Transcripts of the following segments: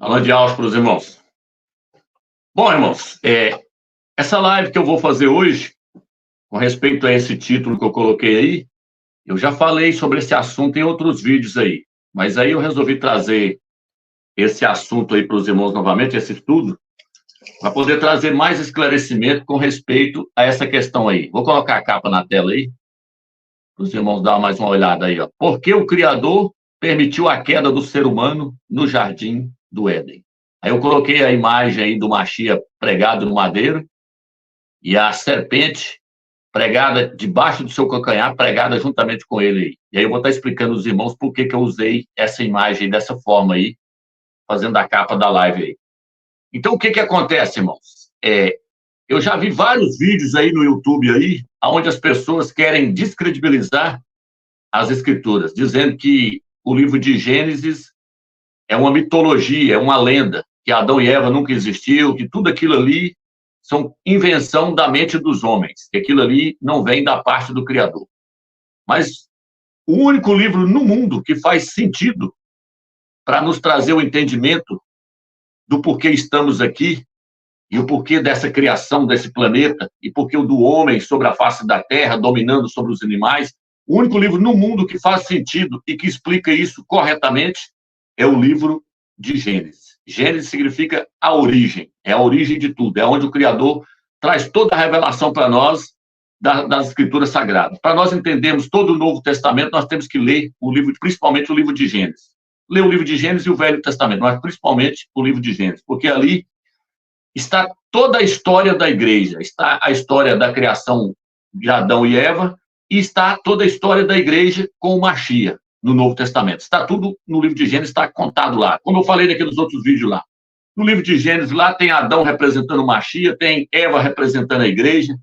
Aula de aula para os irmãos. Bom, irmãos, essa live que eu vou fazer hoje, com respeito a esse título que eu coloquei aí, eu já falei sobre esse assunto em outros vídeos aí, mas aí eu resolvi trazer esse assunto aí para os irmãos novamente, esse estudo, para poder trazer mais esclarecimento com respeito a essa questão aí. Vou colocar a capa na tela aí, para os irmãos darem mais uma olhada aí, ó. Por que o Criador permitiu a queda do ser humano no jardim do Éden? Aí eu coloquei a imagem aí do Machia pregado no madeiro e a serpente pregada debaixo do seu calcanhar, pregada juntamente com ele aí. E aí eu vou estar explicando aos irmãos por que eu usei essa imagem dessa forma aí, fazendo a capa da live aí. Então, o que acontece, irmãos? Eu já vi vários vídeos aí no YouTube aí, onde as pessoas querem descredibilizar as escrituras, dizendo que o livro de Gênesis é uma mitologia, é uma lenda, que Adão e Eva nunca existiu, que tudo aquilo ali são invenção da mente dos homens, que aquilo ali não vem da parte do Criador. Mas o único livro no mundo que faz sentido para nos trazer o entendimento do porquê estamos aqui e o porquê dessa criação desse planeta e porquê o do homem sobre a face da terra, dominando sobre os animais, o único livro no mundo que faz sentido e que explica isso corretamente é o livro de Gênesis. Gênesis significa a origem, é a origem de tudo, é onde o Criador traz toda a revelação para nós das Escrituras Sagradas. Para nós entendermos todo o Novo Testamento, nós temos que ler o livro, principalmente o livro de Gênesis. Ler o livro de Gênesis e o Velho Testamento, mas principalmente o livro de Gênesis, porque ali está toda a história da igreja, está a história da criação de Adão e Eva, e está toda a história da igreja com o Machia, no Novo Testamento. Está tudo no livro de Gênesis, está contado lá. Como eu falei naqueles outros vídeos lá. No livro de Gênesis, lá tem Adão representando o Machia, tem Eva representando a igreja,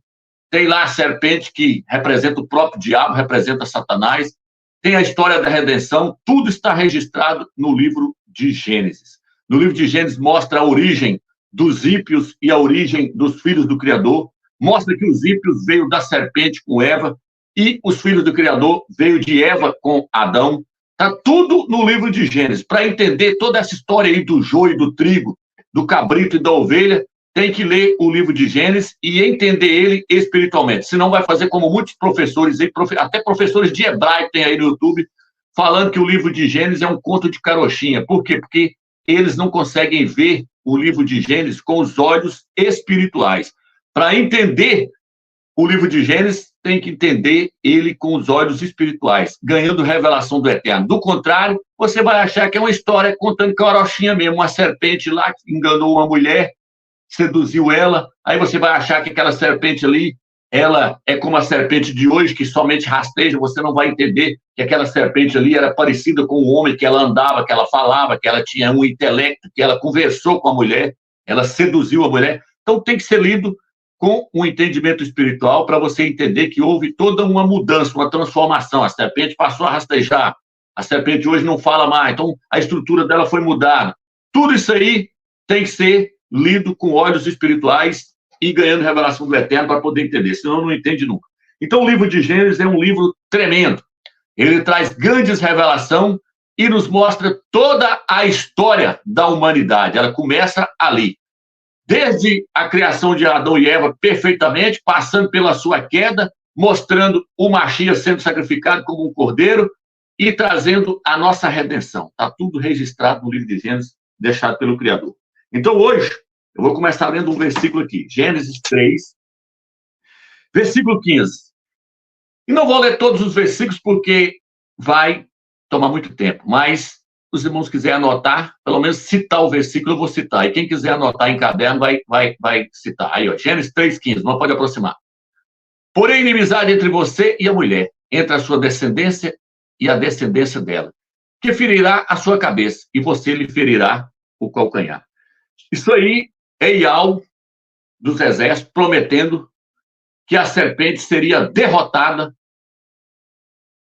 tem lá a serpente que representa o próprio diabo, representa Satanás, tem a história da redenção, tudo está registrado no livro de Gênesis. No livro de Gênesis mostra a origem dos ímpios e a origem dos filhos do Criador, mostra que os ímpios veio da serpente com Eva, e os filhos do Criador veio de Eva com Adão. Está tudo no livro de Gênesis. Para entender toda essa história aí do joio, do trigo, do cabrito e da ovelha, tem que ler o livro de Gênesis e entender ele espiritualmente. Senão vai fazer como muitos professores, até professores de hebraico tem aí no YouTube, falando que o livro de Gênesis é um conto de carochinha. Por quê? Porque eles não conseguem ver o livro de Gênesis com os olhos espirituais. Para entender o livro de Gênesis, tem que entender ele com os olhos espirituais, ganhando revelação do Eterno. Do contrário, você vai achar que é uma história contando carochinha mesmo, uma serpente lá que enganou uma mulher, seduziu ela, aí você vai achar que aquela serpente ali, ela é como a serpente de hoje, que somente rasteja, você não vai entender que aquela serpente ali era parecida com o homem, que ela andava, que ela falava, que ela tinha um intelecto, que ela conversou com a mulher, ela seduziu a mulher. Então tem que ser lido com um entendimento espiritual para você entender que houve toda uma mudança, uma transformação. A serpente passou a rastejar, a serpente hoje não fala mais, então a estrutura dela foi mudada. Tudo isso aí tem que ser lido com olhos espirituais e ganhando revelação do Eterno para poder entender, senão não entende nunca. Então o livro de Gênesis é um livro tremendo. Ele traz grandes revelações e nos mostra toda a história da humanidade. Ela começa ali. Desde a criação de Adão e Eva perfeitamente, passando pela sua queda, mostrando o Machia sendo sacrificado como um cordeiro e trazendo a nossa redenção. Está tudo registrado no livro de Gênesis, deixado pelo Criador. Então, hoje, eu vou começar lendo um versículo aqui, Gênesis 3, versículo 15. E não vou ler todos os versículos porque vai tomar muito tempo, mas os irmãos quiserem anotar, pelo menos citar o versículo, eu vou citar. E quem quiser anotar em caderno, vai citar. Aí, ó, Gênesis 3,15, não pode aproximar. Porém, inimizade entre você e a mulher, entre a sua descendência e a descendência dela, que ferirá a sua cabeça, e você lhe ferirá o calcanhar. Isso aí é Iau dos exércitos prometendo que a serpente seria derrotada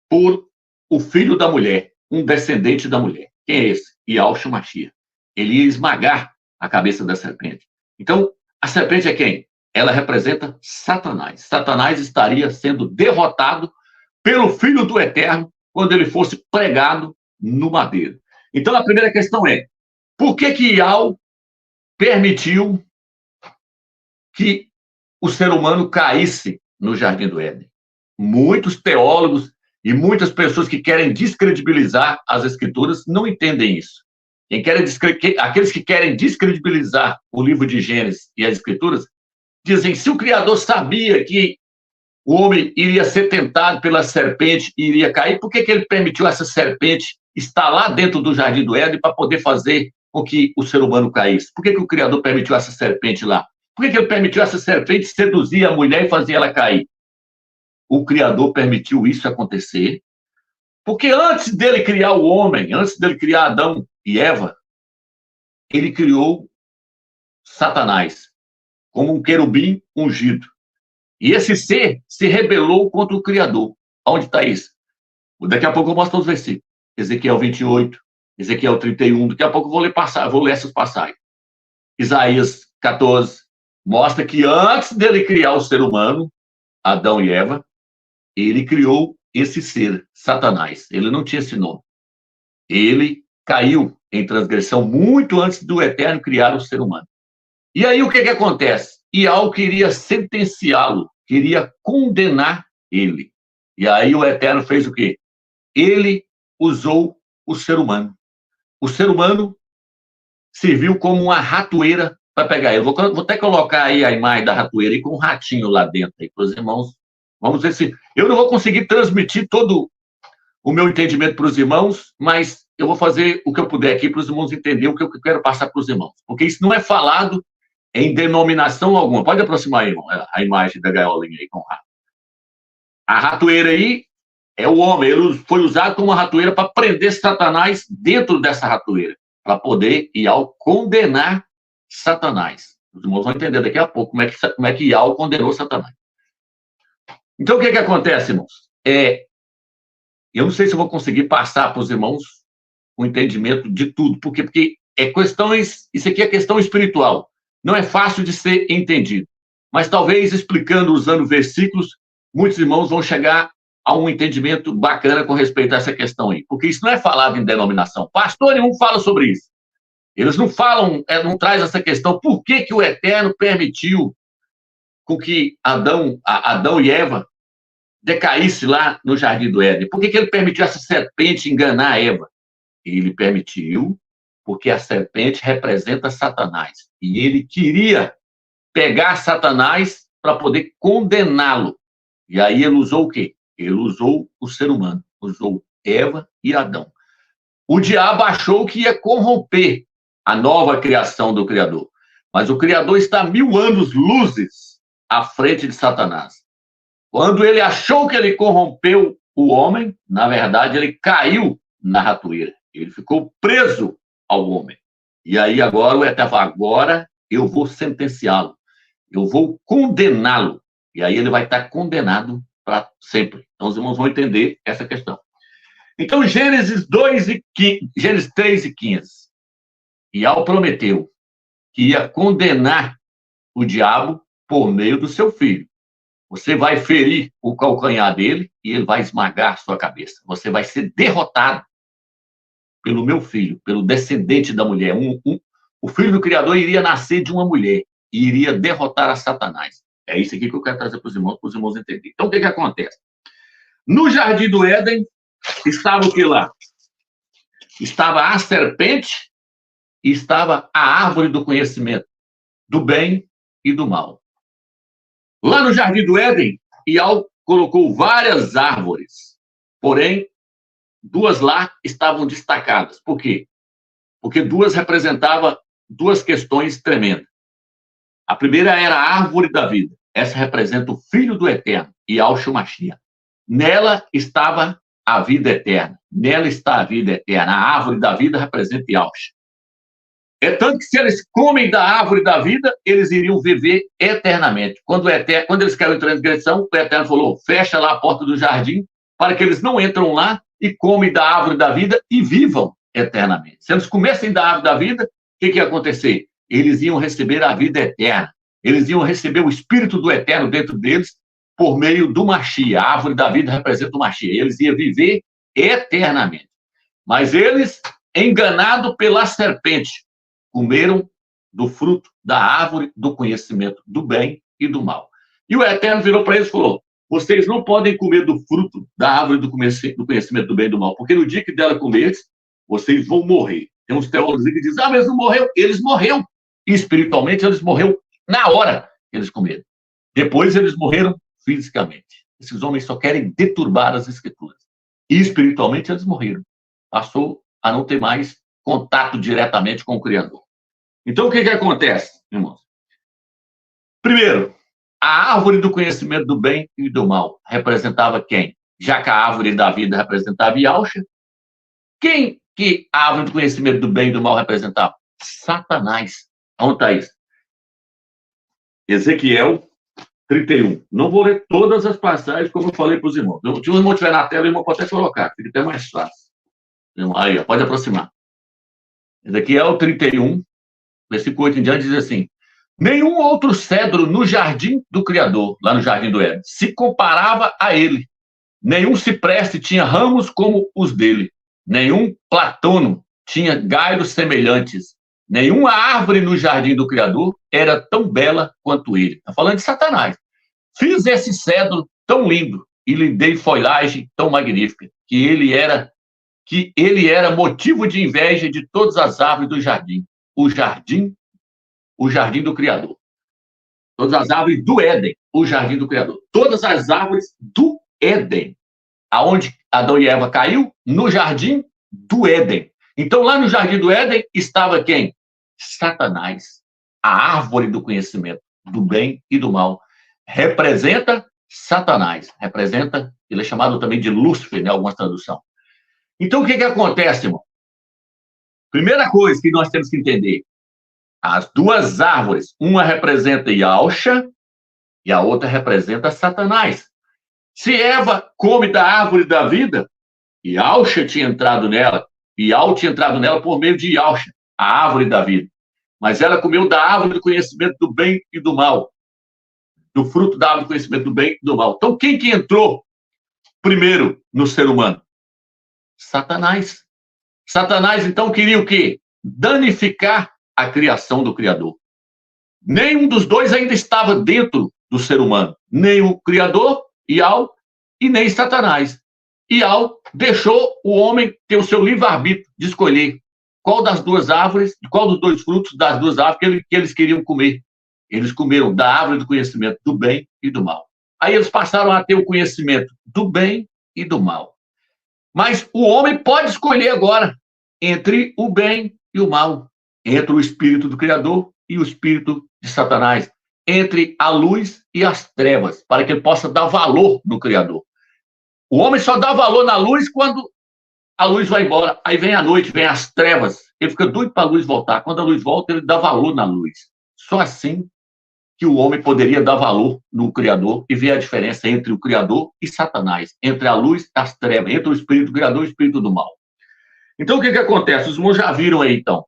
por o filho da mulher, um descendente da mulher. Quem é esse? Yahushua Machia. Ele ia esmagar a cabeça da serpente. Então, a serpente é quem? Ela representa Satanás. Satanás estaria sendo derrotado pelo Filho do Eterno quando ele fosse pregado no madeiro. Então, a primeira questão é, Por que Iau permitiu que o ser humano caísse no Jardim do Éden? Muitos teólogos e muitas pessoas que querem descredibilizar as Escrituras não entendem isso. Aqueles que querem descredibilizar o livro de Gênesis e as Escrituras dizem: se o Criador sabia que o homem iria ser tentado pela serpente e iria cair, por que ele permitiu essa serpente estar lá dentro do Jardim do Éden para poder fazer com que o ser humano caísse? Por que o Criador permitiu essa serpente lá? Por que ele permitiu essa serpente seduzir a mulher e fazer ela cair? O Criador permitiu isso acontecer porque antes dele criar o homem, antes dele criar Adão e Eva, ele criou Satanás como um querubim ungido. E esse ser se rebelou contra o Criador. Onde está isso? Daqui a pouco eu mostro os versículos. Ezequiel 28, Ezequiel 31, daqui a pouco eu vou ler essas passagens. Isaías 14 mostra que antes dele criar o ser humano, Adão e Eva, ele criou esse ser, Satanás. Ele não tinha esse nome. Ele caiu em transgressão muito antes do Eterno criar o ser humano. E aí o que acontece? Iau queria sentenciá-lo, queria condenar ele. E aí o Eterno fez o quê? Ele usou o ser humano. O ser humano serviu como uma ratoeira para pegar ele. Vou até colocar aí a imagem da ratoeira e com um ratinho lá dentro aí para os irmãos. Vamos ver se... Eu não vou conseguir transmitir todo o meu entendimento para os irmãos, mas eu vou fazer o que eu puder aqui para os irmãos entenderem o que eu quero passar para os irmãos. Porque isso não é falado em denominação alguma. Pode aproximar aí, a imagem da gaiolinha aí com o rato. A ratoeira aí é o homem. Ele foi usado como uma ratoeira para prender Satanás dentro dessa ratoeira, para poder Iau condenar Satanás. Os irmãos vão entender daqui a pouco como é que Iau condenou Satanás. Então, o que acontece, irmãos? Eu não sei se eu vou conseguir passar para os irmãos o entendimento de tudo, porque isso aqui é questão espiritual. Não é fácil de ser entendido. Mas talvez explicando, usando versículos, muitos irmãos vão chegar a um entendimento bacana com respeito a essa questão aí. Porque isso não é falado em denominação. Pastor nenhum fala sobre isso. Eles não falam, não traz essa questão. Por que o Eterno permitiu com que Adão e Eva decaísse lá no Jardim do Éden? Por que ele permitiu essa serpente enganar Eva? Ele permitiu porque a serpente representa Satanás. E ele queria pegar Satanás para poder condená-lo. E aí ele usou o quê? Ele usou o ser humano. Usou Eva e Adão. O diabo achou que ia corromper a nova criação do Criador. Mas o Criador está 1000 anos-luzes à frente de Satanás. Quando ele achou que ele corrompeu o homem, na verdade, ele caiu na ratoeira. Ele ficou preso ao homem. E aí agora o Eterno fala: agora eu vou sentenciá-lo. Eu vou condená-lo. E aí ele vai estar condenado para sempre. Então os irmãos vão entender essa questão. Então, Gênesis 3 e 15. Iau prometeu que ia condenar o diabo por meio do seu filho. Você vai ferir o calcanhar dele e ele vai esmagar sua cabeça. Você vai ser derrotado pelo meu filho, pelo descendente da mulher. O filho do Criador iria nascer de uma mulher e iria derrotar a Satanás. É isso aqui que eu quero trazer para os irmãos entenderem. Então, o que acontece? No Jardim do Éden, estava o que lá? Estava a serpente e estava a árvore do conhecimento, do bem e do mal. Lá no Jardim do Éden, Iau colocou várias árvores, porém, 2 lá estavam destacadas. Por quê? Porque 2 representavam 2 questões tremendas. A primeira era a árvore da vida. Essa representa o Filho do Eterno, Yahushua Mashiach. Nela estava a vida eterna. Nela está a vida eterna. A árvore da vida representa Yahushua. É tanto que se eles comem da árvore da vida, eles iriam viver eternamente. Quando eles caíram em transgressão, o Eterno falou: fecha lá a porta do jardim, para que eles não entram lá e comem da árvore da vida e vivam eternamente. Se eles comessem da árvore da vida, o que ia acontecer? Eles iam receber a vida eterna. Eles iam receber o Espírito do Eterno dentro deles por meio do Mashiach. A árvore da vida representa o Mashiach. Eles iam viver eternamente. Mas eles, enganados pela serpente, comeram do fruto da árvore do conhecimento do bem e do mal. E o Eterno virou para eles e falou: vocês não podem comer do fruto da árvore do conhecimento do bem e do mal, porque no dia que dela comer, vocês vão morrer. Tem uns teólogos que dizem: mas não morreu. Eles morreram. E espiritualmente, eles morreram na hora que eles comeram. Depois, eles morreram fisicamente. Esses homens só querem deturbar as escrituras. E espiritualmente, eles morreram. Passou a não ter mais contato diretamente com o Criador. Então, o que acontece, irmãos? Primeiro, a árvore do conhecimento do bem e do mal representava quem? Já que a árvore da vida representava Yahshua, quem que a árvore do conhecimento do bem e do mal representava? Satanás. Onde está isso? Ezequiel 31. Não vou ler todas as passagens, como eu falei para os irmãos. Se o irmão estiver na tela, o irmão pode até colocar, fica até mais fácil. Aí, pode aproximar. Ezequiel 31, versículo 8 em diante, diz assim: nenhum outro cedro no jardim do Criador, lá no jardim do Éden, se comparava a ele. Nenhum cipreste tinha ramos como os dele. Nenhum platono tinha galhos semelhantes. Nenhuma árvore no jardim do Criador era tão bela quanto ele. Está falando de Satanás. Fiz esse cedro tão lindo e lhe dei folhagem tão magnífica que ele era motivo de inveja de todas as árvores do jardim. O jardim do Criador. Todas as árvores do Éden, o jardim do Criador. Todas as árvores do Éden. Aonde Adão e Eva caiu? No jardim do Éden. Então, lá no jardim do Éden estava quem? Satanás. A árvore do conhecimento do bem e do mal. Representa Satanás. Representa, ele é chamado também de Lúcifer, né? Alguma tradução. Então, o que acontece, irmão? Primeira coisa que nós temos que entender: as duas árvores, uma representa Yahshua e a outra representa Satanás. Se Eva come da árvore da vida, Yahshua tinha entrado nela, Yahweh tinha entrado nela por meio de Yahshua, a árvore da vida. Mas ela comeu da árvore do conhecimento do bem e do mal, do fruto da árvore do conhecimento do bem e do mal. Então, quem que entrou primeiro no ser humano? Satanás. Satanás, então, queria o quê? Danificar a criação do Criador. Nenhum dos dois ainda estava dentro do ser humano. Nem o Criador, Yahweh, e nem Satanás. Yahweh deixou o homem ter o seu livre-arbítrio de escolher qual das duas árvores, qual dos dois frutos das duas árvores que eles queriam comer. Eles comeram da árvore do conhecimento do bem e do mal. Aí eles passaram a ter o conhecimento do bem e do mal. Mas o homem pode escolher agora entre o bem e o mal, entre o espírito do Criador e o espírito de Satanás, entre a luz e as trevas, para que ele possa dar valor no Criador. O homem só dá valor na luz quando a luz vai embora. Aí vem a noite, vem as trevas. Ele fica doido para a luz voltar. Quando a luz volta, ele dá valor na luz. Só assim que o homem poderia dar valor no Criador e ver a diferença entre o Criador e Satanás, entre a luz e as trevas, entre o espírito do Criador e o espírito do mal. Então, o que acontece? Os irmãos já viram aí, então,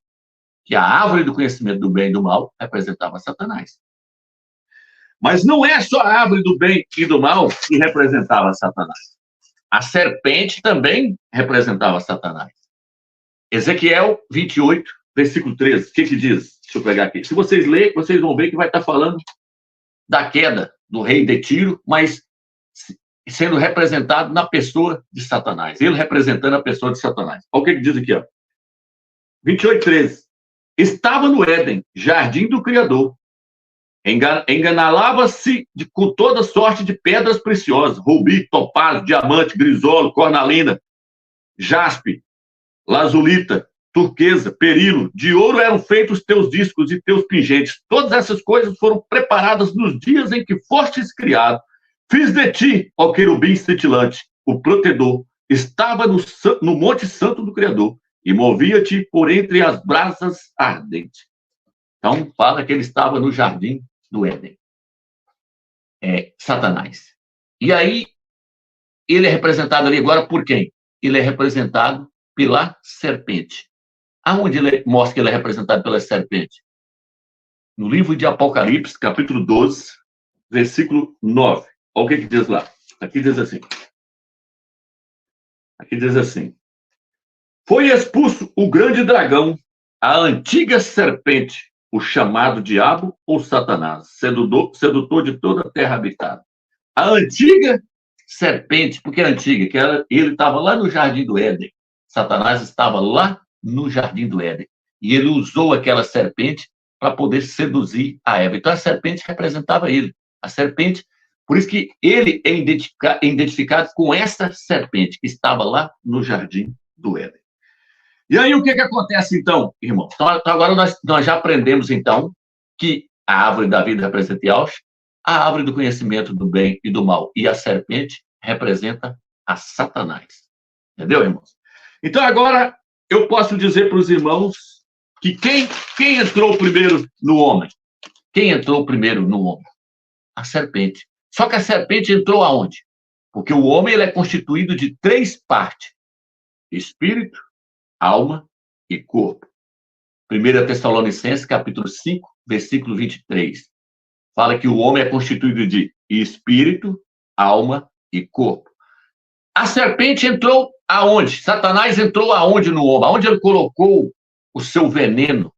que a árvore do conhecimento do bem e do mal representava Satanás. Mas não é só a árvore do bem e do mal que representava Satanás. A serpente também representava Satanás. Ezequiel 28, versículo 13. O que diz? Deixa eu pegar aqui. Se vocês lerem, vocês vão ver que vai estar falando da queda do rei de Tiro, mas sendo representado na pessoa de Satanás. Ele representando a pessoa de Satanás. Olha o que diz aqui, ó. 28, 13. Estava no Éden, jardim do Criador. Enganava-se com toda sorte de pedras preciosas, rubi, topázio, diamante, grisolo, cornalina, jaspe, lazulita, turquesa, perilo, de ouro eram feitos teus discos e teus pingentes. Todas essas coisas foram preparadas nos dias em que fostes criado. Fiz de ti, ó querubim cintilante, o protetor. Estava no monte santo do Criador e movia-te por entre as brasas ardentes. Então, fala que ele estava no jardim do Éden. Satanás. E aí, ele é representado ali agora por quem? Ele é representado pela serpente. Aonde ele mostra que ele é representado pela serpente? No livro de Apocalipse, capítulo 12, versículo 9. Olha o que diz lá. Aqui diz assim. Foi expulso o grande dragão, a antiga serpente, o chamado diabo ou Satanás, sedutor de toda a terra habitada. A antiga serpente, porque é antiga, ele estava lá no Jardim do Éden. Satanás estava lá no Jardim do Éden. E ele usou aquela serpente para poder seduzir a Eva. Então a serpente representava ele. A serpente, por isso que ele é identificado com essa serpente que estava lá no Jardim do Éden. E aí o que acontece então, irmão? Então agora nós já aprendemos então que a árvore da vida representa Yahshua, a árvore do conhecimento do bem e do mal e a serpente representa a Satanás. Entendeu, irmãos? Então agora eu posso dizer para os irmãos que quem entrou primeiro no homem? Quem entrou primeiro no homem? A serpente. Só que a serpente entrou aonde? Porque o homem ele é constituído de 3 partes: espírito, alma e corpo. 1 Tessalonicenses, capítulo 5, versículo 23. Fala que o homem é constituído de espírito, alma e corpo. A serpente entrou aonde? Satanás entrou aonde no homem? Aonde ele colocou o seu veneno,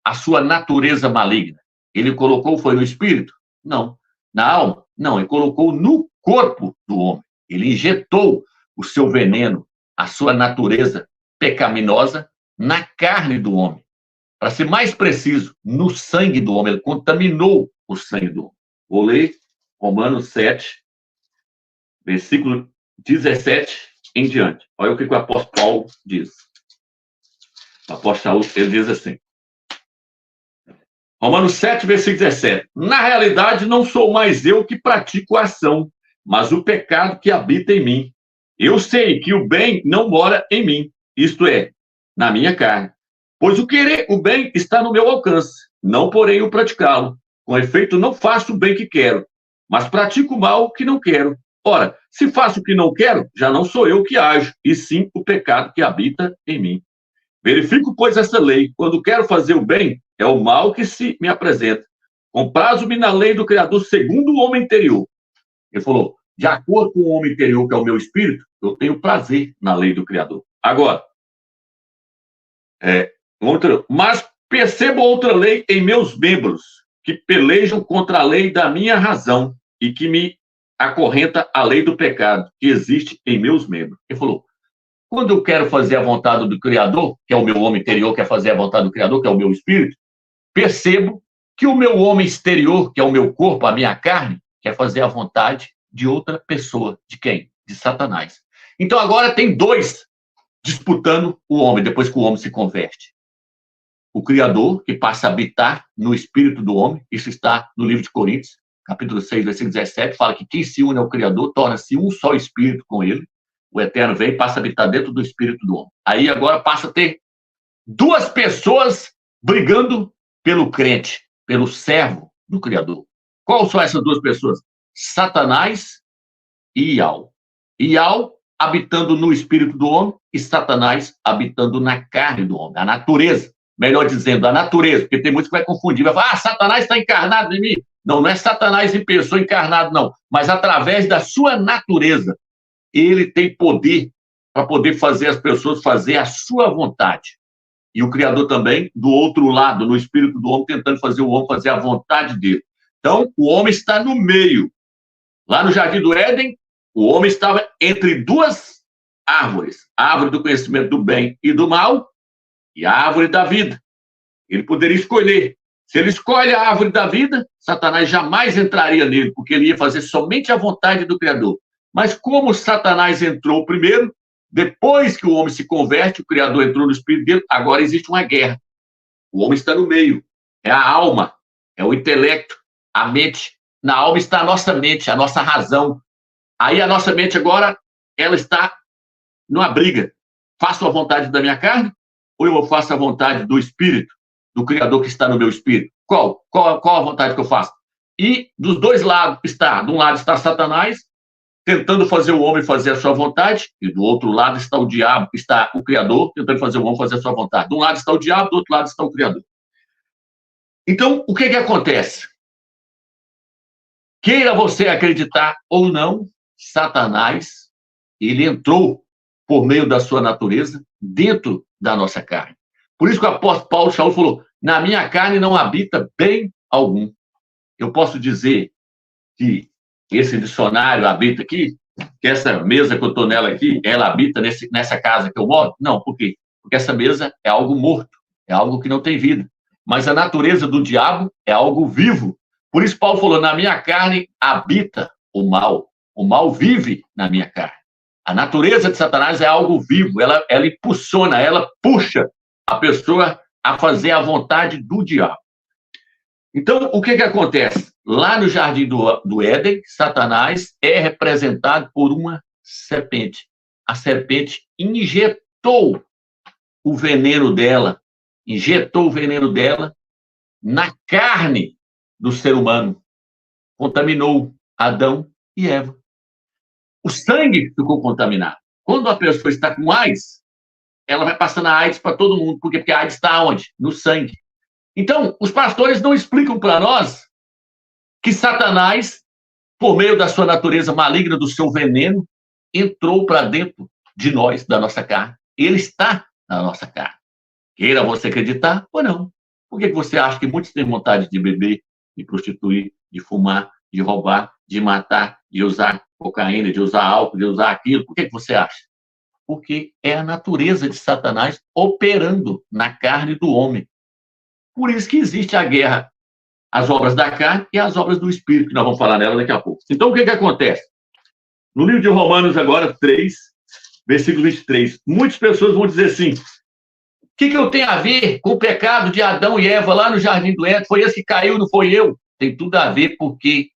a sua natureza maligna? Ele colocou, foi no espírito? Não. Na alma? Não, ele colocou no corpo do homem. Ele injetou o seu veneno, a sua natureza pecaminosa na carne do homem. Para ser mais preciso, no sangue do homem. Ele contaminou o sangue do homem. Vou ler Romanos 7, versículo 17 em diante. Olha o que o apóstolo Paulo diz. O apóstolo Paulo, ele diz assim. Romanos 7, versículo 17. Na realidade, não sou mais eu que pratico a ação, mas o pecado que habita em mim. Eu sei que o bem não mora em mim, isto é, na minha carne. Pois o querer o bem está no meu alcance, não porém o praticá-lo. Com efeito, não faço o bem que quero, mas pratico o mal que não quero. Ora, se faço o que não quero, já não sou eu que ajo, e sim o pecado que habita em mim. Verifico, pois, essa lei. Quando quero fazer o bem, é o mal que se me apresenta. Comprazo-me na lei do Criador segundo o homem interior. Ele falou, de acordo com o homem interior, que é o meu espírito, eu tenho prazer na lei do Criador. Agora, mas percebo outra lei em meus membros, que pelejam contra a lei da minha razão e que me acorrenta a lei do pecado que existe em meus membros. Ele falou, quando eu quero fazer a vontade do Criador, que é o meu homem interior, quer fazer a vontade do Criador, que é o meu espírito, percebo que o meu homem exterior, que é o meu corpo, a minha carne, quer fazer a vontade de outra pessoa. De quem? De Satanás. Então agora tem 2 disputando o homem, depois que o homem se converte. O Criador, que passa a habitar no espírito do homem, isso está no livro de Coríntios, capítulo 6, versículo 17, fala que quem se une ao Criador torna-se um só espírito com ele. O Eterno vem e passa a habitar dentro do espírito do homem. Aí agora passa a ter 2 pessoas brigando pelo crente, pelo servo do Criador. Quais são essas 2 pessoas? Satanás e Ial. Ial habitando no espírito do homem e Satanás habitando na carne do homem, a natureza. Melhor dizendo, a natureza, porque tem muitos que vai confundir, vai falar, Satanás está encarnado em mim. Não, não é Satanás em pessoa encarnado, não, mas através da sua natureza, ele tem poder para poder fazer as pessoas fazer a sua vontade. E o Criador também, do outro lado, no espírito do homem, tentando fazer o homem fazer a vontade dele. Então, o homem está no meio. Lá no Jardim do Éden, o homem estava entre 2 árvores. A árvore do conhecimento do bem e do mal e a árvore da vida. Ele poderia escolher. Se ele escolhe a árvore da vida, Satanás jamais entraria nele, porque ele ia fazer somente a vontade do Criador. Mas como Satanás entrou primeiro, depois que o homem se converte, o Criador entrou no espírito dele, agora existe uma guerra. O homem está no meio. É a alma, é o intelecto, a mente. Na alma está a nossa mente, a nossa razão. Aí a nossa mente agora, ela está numa briga. Faço a vontade da minha carne ou eu faço a vontade do espírito, do Criador que está no meu espírito? Qual a vontade que eu faço? E dos 2 lados está, de um lado está Satanás, tentando fazer o homem fazer a sua vontade, e do outro lado está o diabo, está o Criador, tentando fazer o homem fazer a sua vontade. De um lado está o diabo, do outro lado está o Criador. Então, o que acontece? Queira você acreditar ou não, Satanás, ele entrou por meio da sua natureza dentro da nossa carne. Por isso que o apóstolo Paulo falou, na minha carne não habita bem algum. Eu posso dizer que esse dicionário habita aqui, que essa mesa que eu estou nela aqui, ela habita nessa casa que eu moro? Não, por quê? Porque essa mesa é algo morto, é algo que não tem vida. Mas a natureza do diabo é algo vivo. Por isso Paulo falou, na minha carne habita o mal vive na minha carne. A natureza de Satanás é algo vivo, ela impulsiona, ela puxa a pessoa a fazer a vontade do diabo. Então, o que acontece? Lá no jardim do Éden, Satanás é representado por uma serpente. A serpente injetou o veneno dela na carne do ser humano. Contaminou Adão e Eva. O sangue ficou contaminado. Quando a pessoa está com AIDS, ela vai passando a AIDS para todo mundo. Por quê? Porque a AIDS está onde? No sangue. Então, os pastores não explicam para nós que Satanás, por meio da sua natureza maligna, do seu veneno, entrou para dentro de nós, da nossa carne. Ele está na nossa carne. Queira você acreditar ou não. Por que você acha que muitos têm vontade de beber, de prostituir, de fumar, de roubar, de matar, de usar cocaína, de usar álcool, de usar aquilo? Por que você acha? Porque é a natureza de Satanás operando na carne do homem. Por isso que existe a guerra, as obras da carne e as obras do Espírito, que nós vamos falar nela daqui a pouco. Então, o que acontece? No livro de Romanos, agora, 3, versículo 23, muitas pessoas vão dizer assim, o que eu tenho a ver com o pecado de Adão e Eva lá no Jardim do Éden? Foi esse que caiu, não foi eu? Tem tudo a ver, porque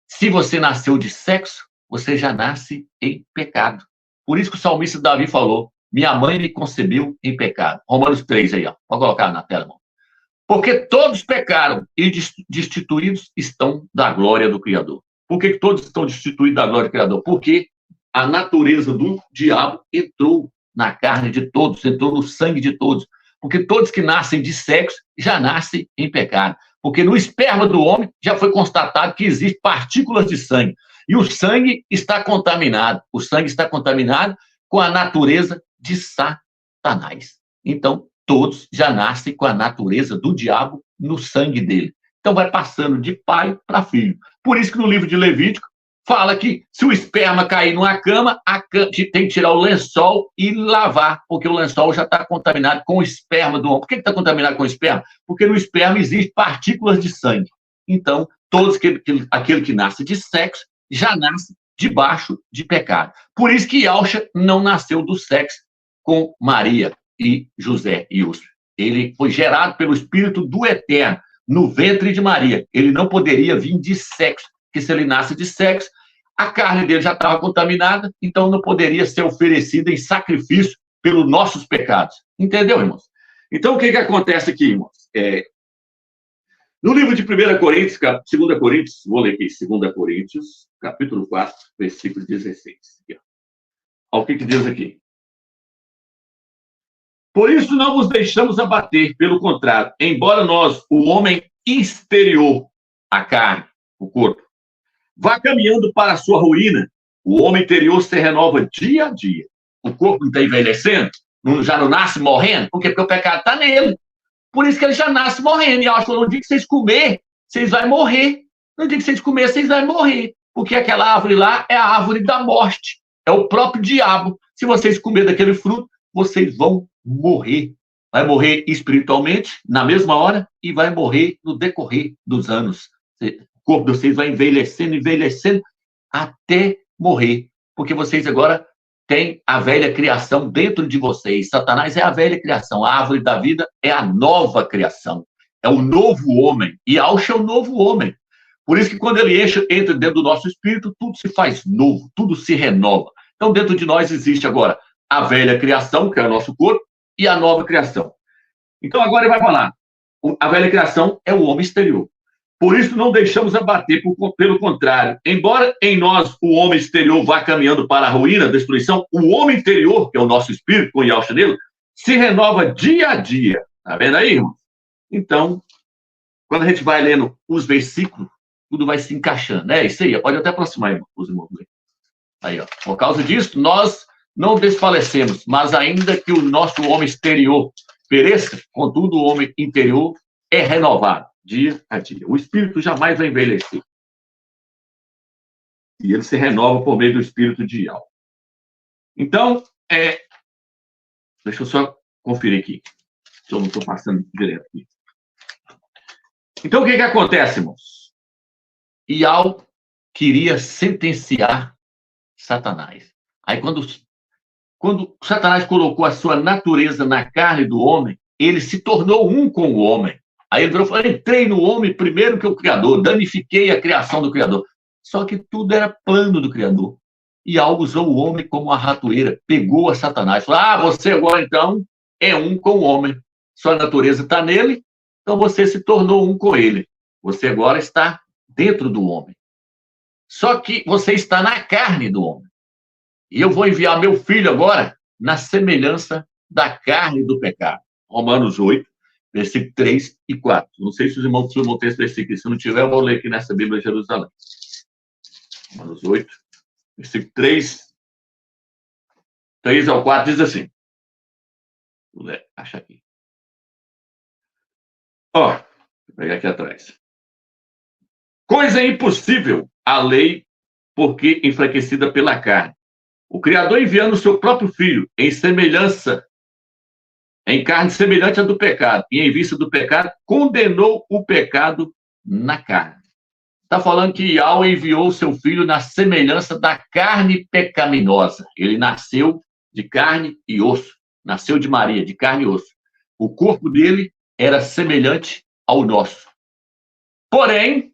se você nasceu de sexo, você já nasce em pecado. Por isso que o salmista Davi falou, minha mãe me concebeu em pecado. Romanos 3 aí, ó. Pode colocar na tela, irmão. Porque todos pecaram e destituídos estão da glória do Criador. Por que todos estão destituídos da glória do Criador? Porque a natureza do diabo entrou na carne de todos, entrou no sangue de todos. Porque todos que nascem de sexo já nascem em pecado. Porque no esperma do homem já foi constatado que existem partículas de sangue. E o sangue está contaminado. O sangue está contaminado com a natureza de Satanás. Então, todos já nascem com a natureza do diabo no sangue dele. Então, vai passando de pai para filho. Por isso que no livro de Levítico fala que se o esperma cair numa cama, tem que tirar o lençol e lavar, porque o lençol já está contaminado com o esperma do homem. Por que está contaminado com o esperma? Porque no esperma existem partículas de sangue. Então, aquele que nasce de sexo já nasce debaixo de pecado. Por isso que Yahshua não nasceu do sexo com Maria e José e Yusuf. Ele foi gerado pelo Espírito do Eterno no ventre de Maria. Ele não poderia vir de sexo, porque se ele nasce de sexo, a carne dele já estava contaminada, então não poderia ser oferecida em sacrifício pelos nossos pecados. Entendeu, irmãos? Então, o que acontece aqui, irmãos? No livro de 1 Coríntios, 2 Coríntios, vou ler aqui, 2 Coríntios, capítulo 4, versículo 16. Aqui, ó. Olha o que diz aqui. Por isso não vos deixamos abater, pelo contrário, embora nós, o homem exterior, a carne, o corpo, vá caminhando para a sua ruína, o homem interior se renova dia a dia. O corpo não está envelhecendo, já não nasce morrendo, porque o pecado está nele. Por isso que ele já nasce morrendo. E eu acho que no dia que vocês comer, vocês vão morrer. No dia que vocês comer, vocês vão morrer. Porque aquela árvore lá é a árvore da morte. É o próprio diabo. Se vocês comerem daquele fruto, vocês vão morrer. Vai morrer espiritualmente, na mesma hora, e vai morrer no decorrer dos anos. O corpo de vocês vai envelhecendo, até morrer. Porque vocês agora têm a velha criação dentro de vocês. Satanás é a velha criação. A árvore da vida é a nova criação. É o novo homem. E Yahshua é o novo homem. Por isso que quando ele entra dentro do nosso espírito, tudo se faz novo, tudo se renova. Então, dentro de nós existe agora a velha criação, que é o nosso corpo, e a nova criação. Então, agora ele vai falar. A velha criação é o homem exterior. Por isso, não deixamos abater, pelo contrário. Embora em nós o homem exterior vá caminhando para a ruína, a destruição, o homem interior, que é o nosso espírito, com Yahshua nele, se renova dia a dia. Está vendo aí, irmão? Então, quando a gente vai lendo os versículos, tudo vai se encaixando. É isso aí. Pode até aproximar, irmão, os irmãos. Aí, ó. Por causa disso, nós não desfalecemos, mas ainda que o nosso homem exterior pereça, contudo o homem interior é renovado dia a dia. O espírito jamais vai envelhecer. E ele se renova por meio do espírito de Yahweh. Então, deixa eu só conferir aqui, se eu não estou passando direto aqui. Então, o que acontece, irmãos? Yahweh queria sentenciar Satanás. Aí, quando Satanás colocou a sua natureza na carne do homem, ele se tornou um com o homem. Aí ele falou, entrei no homem primeiro que o Criador, danifiquei a criação do Criador. Só que tudo era plano do Criador. E algo usou o homem como uma ratoeira, pegou a Satanás. Falou, você agora então é um com o homem. Sua natureza está nele, então você se tornou um com ele. Você agora está dentro do homem. Só que você está na carne do homem. E eu vou enviar meu filho agora na semelhança da carne do pecado. Romanos 8, versículo 3 e 4. Não sei se os irmãos precisam ter esse versículo. Se não tiver, eu vou ler aqui nessa Bíblia de Jerusalém. Romanos 8, versículo 3 ao 4 diz assim. Vou ler, acha aqui. Vou pegar aqui atrás. Coisa impossível a lei, porque enfraquecida pela carne. O Criador enviando o seu próprio Filho em carne semelhante à do pecado, e em vista do pecado, condenou o pecado na carne. Está falando que Yahweh enviou o seu Filho na semelhança da carne pecaminosa. Ele nasceu de carne e osso. Nasceu de Maria, de carne e osso. O corpo dele era semelhante ao nosso. Porém,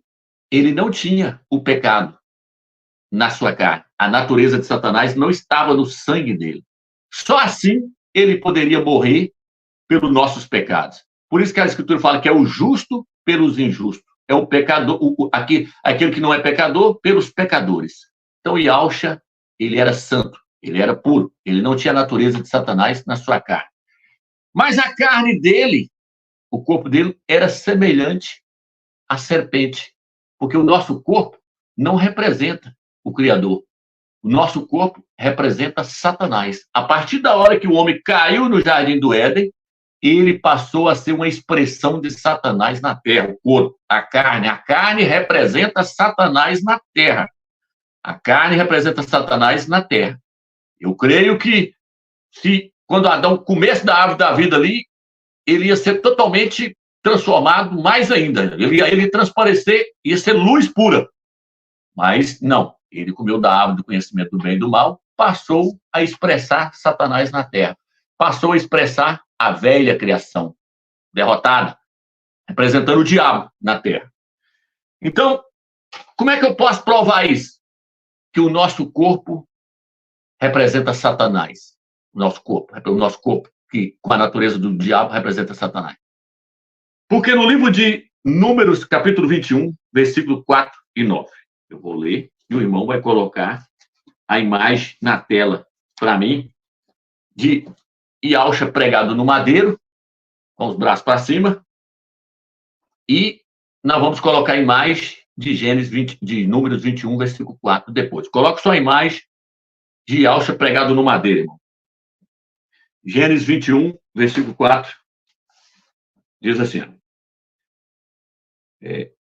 ele não tinha o pecado na sua carne. A natureza de Satanás não estava no sangue dele. Só assim ele poderia morrer pelos nossos pecados. Por isso que a Escritura fala que é o justo pelos injustos. É o pecador, aquele que não é pecador, pelos pecadores. Então, Yahshua, ele era santo, ele era puro, ele não tinha a natureza de Satanás na sua carne. Mas a carne dele, o corpo dele, era semelhante à serpente, porque o nosso corpo não representa o Criador. O nosso corpo representa Satanás. A partir da hora que o homem caiu no jardim do Éden, ele passou a ser uma expressão de Satanás na terra. O corpo, a carne. A carne representa Satanás na terra. A carne representa Satanás na terra. Eu creio que quando Adão comesse da árvore da vida ali, ele ia ser totalmente transformado mais ainda. Ele ia transparecer, ia ser luz pura. Mas não. Ele comeu da árvore do conhecimento do bem e do mal, passou a expressar Satanás na terra. Passou a expressar a velha criação, derrotada, representando o diabo na terra. Então, como é que eu posso provar isso? Que o nosso corpo representa Satanás. O nosso corpo, que com a natureza do diabo representa Satanás. Porque no livro de Números, capítulo 21, versículo 4 e 9, eu vou ler, e o irmão vai colocar a imagem na tela para mim de Yahshua pregado no madeiro, com os braços para cima, e nós vamos colocar a imagem de Números 21, versículo 4 depois. Coloque só a imagem de Yahshua pregado no madeiro, irmão. Gênesis 21, versículo 4, diz assim.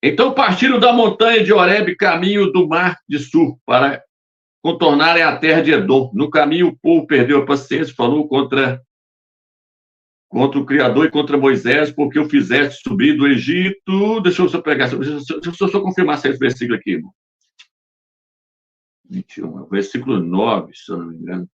Então partiram da montanha de Horebe, caminho do mar de Sur, para contornarem a terra de Edom. No caminho, o povo perdeu a paciência, falou contra o Criador e contra Moisés, porque o fizeste subir do Egito. Deixa eu só pegar, deixa eu só confirmar esse versículo aqui, irmão. 21, versículo 9, se eu não me engano.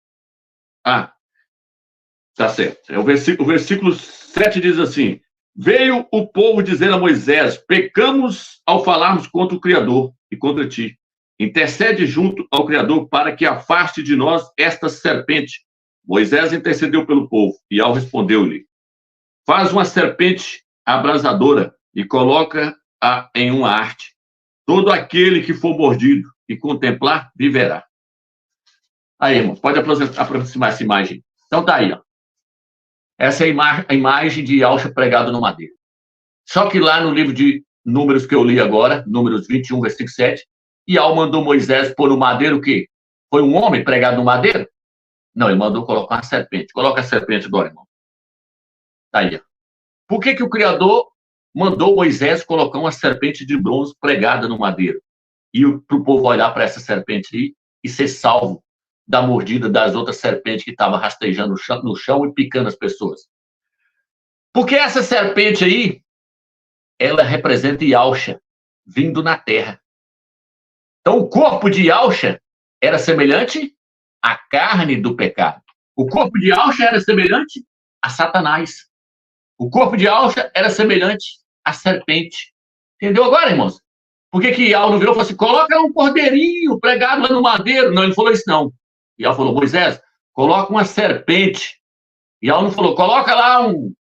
Tá certo. O versículo 7 diz assim: veio o povo dizer a Moisés: pecamos ao falarmos contra o Criador e contra ti. Intercede junto ao Criador para que afaste de nós esta serpente. Moisés intercedeu pelo povo, e Yahweh respondeu-lhe: faz uma serpente abrasadora e coloca-a em uma arte. Todo aquele que for mordido e contemplar, viverá. Aí, irmão, pode aproximar essa imagem. Então tá aí, ó. Essa é a imagem de Yahshua pregado no madeiro. Só que lá no livro de Números que eu li agora, Números 21, versículo 7, Yahweh mandou Moisés pôr no madeiro o quê? Foi um homem pregado no madeiro? Não, ele mandou colocar uma serpente. Coloca a serpente agora, irmão. Tá aí. Por que o Criador mandou Moisés colocar uma serpente de bronze pregada no madeiro? E para o povo olhar para essa serpente aí e ser salvo da mordida das outras serpentes que estavam rastejando no chão e picando as pessoas. Porque essa serpente aí, ela representa Yahshua, vindo na terra. Então, o corpo de Yahshua era semelhante à carne do pecado. O corpo de Yahshua era semelhante a Satanás. O corpo de Yahshua era semelhante à serpente. Entendeu agora, irmãos? Por que Yahweh não virou e falou assim, coloca um cordeirinho pregado lá no madeiro? Não, ele falou isso não. Yahweh falou, Moisés, coloca uma serpente. Yahweh não falou, coloca lá um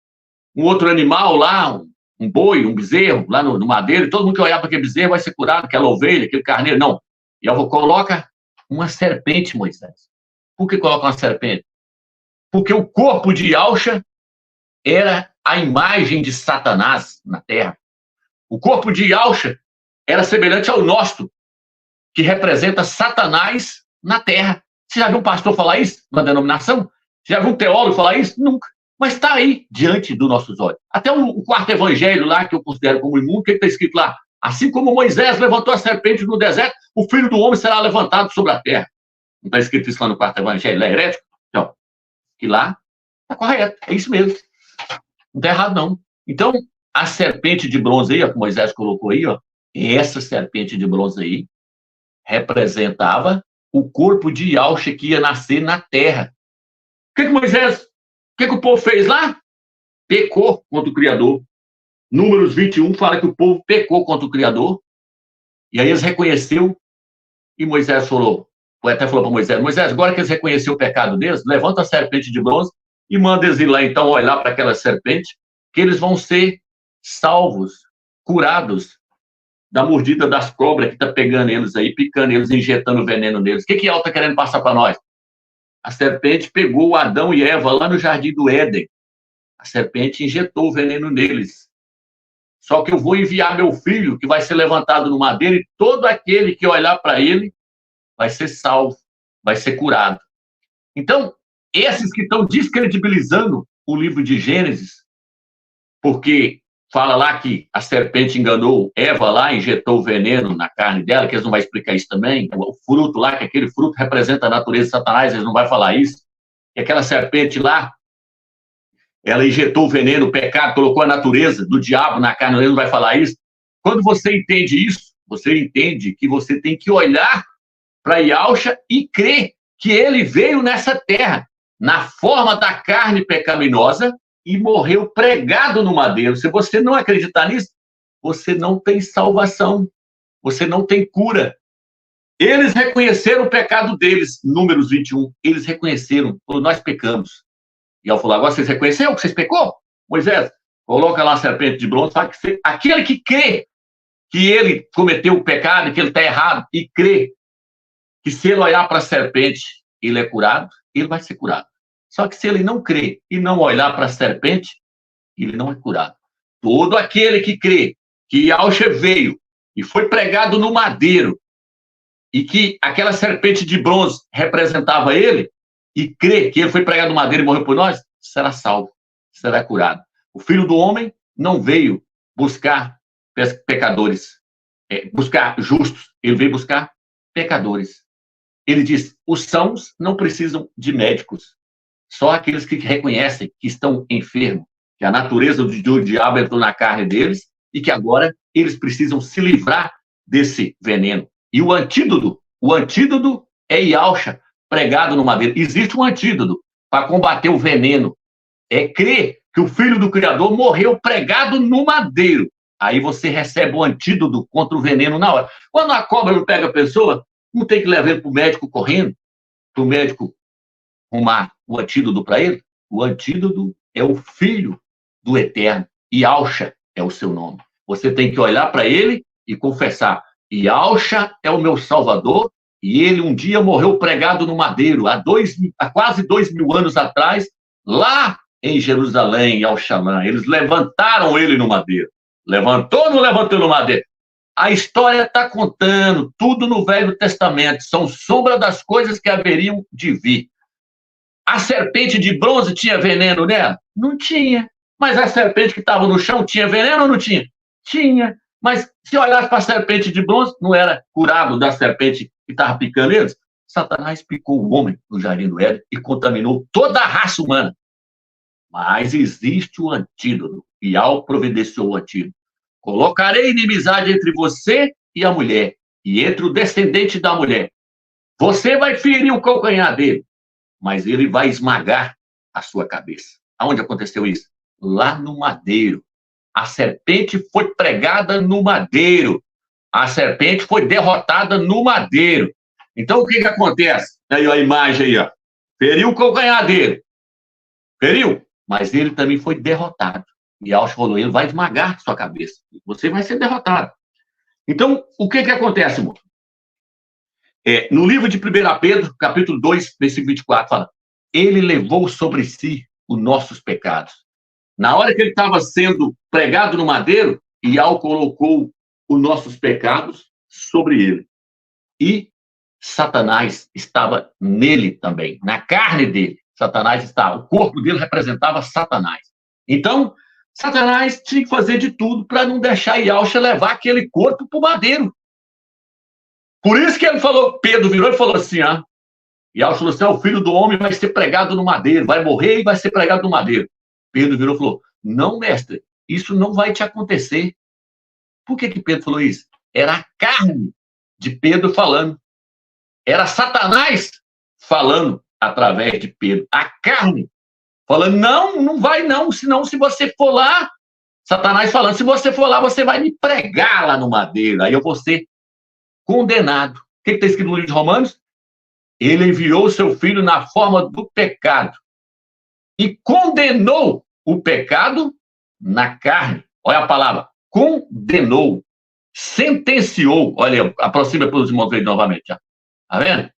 outro animal lá, um boi, um bezerro, lá no madeiro, e todo mundo que olhar para aquele bezerro vai ser curado, aquela ovelha, aquele carneiro. Não. Yahweh coloca uma serpente, Moisés. Por que coloca uma serpente? Porque o corpo de Yahshua era a imagem de Satanás na terra. O corpo de Yahshua era semelhante ao nosso, que representa Satanás na terra. Você já viu um pastor falar isso na denominação? Você já viu um teólogo falar isso? Nunca. Mas está aí, diante dos nossos olhos. Até o quarto evangelho lá, que eu considero como imundo, o que está escrito lá? Assim como Moisés levantou a serpente no deserto, o filho do homem será levantado sobre a terra. Não está escrito isso lá no quarto evangelho? É herético? Não. E lá está correto, é isso mesmo. Não está errado, não. Então, a serpente de bronze aí, ó, que Moisés colocou aí, ó, essa serpente de bronze aí representava o corpo de Yahshua que ia nascer na terra. O que Moisés, o que o povo fez lá? Pecou contra o Criador. Números 21 fala que o povo pecou contra o Criador. E aí eles reconheceram e Moisés falou, até falou para Moisés, Moisés, agora que eles reconheceram o pecado deles, levanta a serpente de bronze e manda eles ir lá então olhar para aquela serpente, que eles vão ser salvos, curados da mordida das cobras que está pegando eles aí, picando eles, injetando veneno neles. O que Yahweh está querendo passar para nós? A serpente pegou Adão e Eva lá no jardim do Éden. A serpente injetou o veneno neles. Só que eu vou enviar meu filho, que vai ser levantado no madeiro, e todo aquele que olhar para ele vai ser salvo, vai ser curado. Então, esses que estão descredibilizando o livro de Gênesis, porque fala lá que a serpente enganou Eva lá, injetou o veneno na carne dela, que eles não vão explicar isso também. O fruto lá, que aquele fruto representa a natureza de Satanás, eles não vão falar isso. E aquela serpente lá, ela injetou o veneno, o pecado, colocou a natureza do diabo na carne, eles não vai falar isso. Quando você entende isso, você entende que você tem que olhar para Yahshua e crer que ele veio nessa terra, na forma da carne pecaminosa, e morreu pregado no madeiro. Se você não acreditar nisso, você não tem salvação, você não tem cura. Eles reconheceram o pecado deles, Números 21, eles reconheceram, nós pecamos. E ela falou, agora vocês reconheceram que vocês pecou? Moisés, coloca lá a serpente de bronze, sabe que aquele que crê que ele cometeu o pecado, que ele está errado, e crê que se ele olhar para a serpente, ele é curado, ele vai ser curado. Só que se ele não crê e não olhar para a serpente, ele não é curado. Todo aquele que crê que Yahshua veio e foi pregado no madeiro e que aquela serpente de bronze representava ele e crê que ele foi pregado no madeiro e morreu por nós, será salvo, será curado. O Filho do Homem não veio buscar pecadores, buscar justos, ele veio buscar pecadores. Ele diz, os sãos não precisam de médicos, só aqueles que reconhecem que estão enfermos, que a natureza do diabo entrou na carne deles e que agora eles precisam se livrar desse veneno. E o antídoto é Yahshua pregado no madeiro. Existe um antídoto para combater o veneno. É crer que o Filho do Criador morreu pregado no madeiro. Aí você recebe o antídoto contra o veneno na hora. Quando a cobra não pega a pessoa, não tem que levar ele para o médico correndo, para o médico arrumar o antídoto para ele. O antídoto é o Filho do Eterno. Yahshua é o seu nome. Você tem que olhar para ele e confessar, Yahshua é o meu Salvador, e ele um dia morreu pregado no madeiro, há quase 2.000 anos atrás, lá em Jerusalém, em Al-Shalom. Eles levantaram ele no madeiro. Levantou ou não levantou no madeiro? A história está contando tudo no Velho Testamento. São sombra das coisas que haveriam de vir. A serpente de bronze tinha veneno nela? Não tinha. Mas a serpente que estava no chão tinha veneno ou não tinha? Tinha. Mas se olhasse para a serpente de bronze, não era curado da serpente que estava picando eles? Satanás picou o homem no Jardim do Éden e contaminou toda a raça humana. Mas existe o antídoto, e Al providenciou o antídoto. Colocarei inimizade entre você e a mulher, e entre o descendente da mulher. Você vai ferir o calcanhar dele, mas ele vai esmagar a sua cabeça. Aonde aconteceu isso? Lá no madeiro. A serpente foi pregada no madeiro. A serpente foi derrotada no madeiro. Então, o que acontece? Aí a imagem aí, ó. Feriu o calcanhar dele. Feriu, mas ele também foi derrotado. E Auschwitz falou, ele vai esmagar sua cabeça. Você vai ser derrotado. Então, o que acontece, irmão? No livro de 1 Pedro, capítulo 2, versículo 24, fala, ele levou sobre si os nossos pecados. Na hora que ele estava sendo pregado no madeiro, Ial colocou os nossos pecados sobre ele. E Satanás estava nele também, na carne dele. Satanás estava, o corpo dele representava Satanás. Então, Satanás tinha que fazer de tudo para não deixar Yahshua levar aquele corpo para o madeiro. Por isso que ele falou, Pedro virou e falou assim, Yahshua falou assim, o filho do homem vai ser pregado no madeiro, vai morrer e vai ser pregado no madeiro. Pedro virou e falou, não, mestre, isso não vai te acontecer. Por que Pedro falou isso? Era a carne de Pedro falando. Era Satanás falando através de Pedro. A carne falando, não vai não, senão se você for lá, Satanás falando, se você for lá, você vai me pregar lá no madeiro, aí eu vou ser condenado. O que está escrito no livro de Romanos? Ele enviou o seu filho na forma do pecado e condenou o pecado na carne. Olha a palavra, condenou, sentenciou. Olha, aproxima para os irmãos aí novamente. Já. Tá vendo?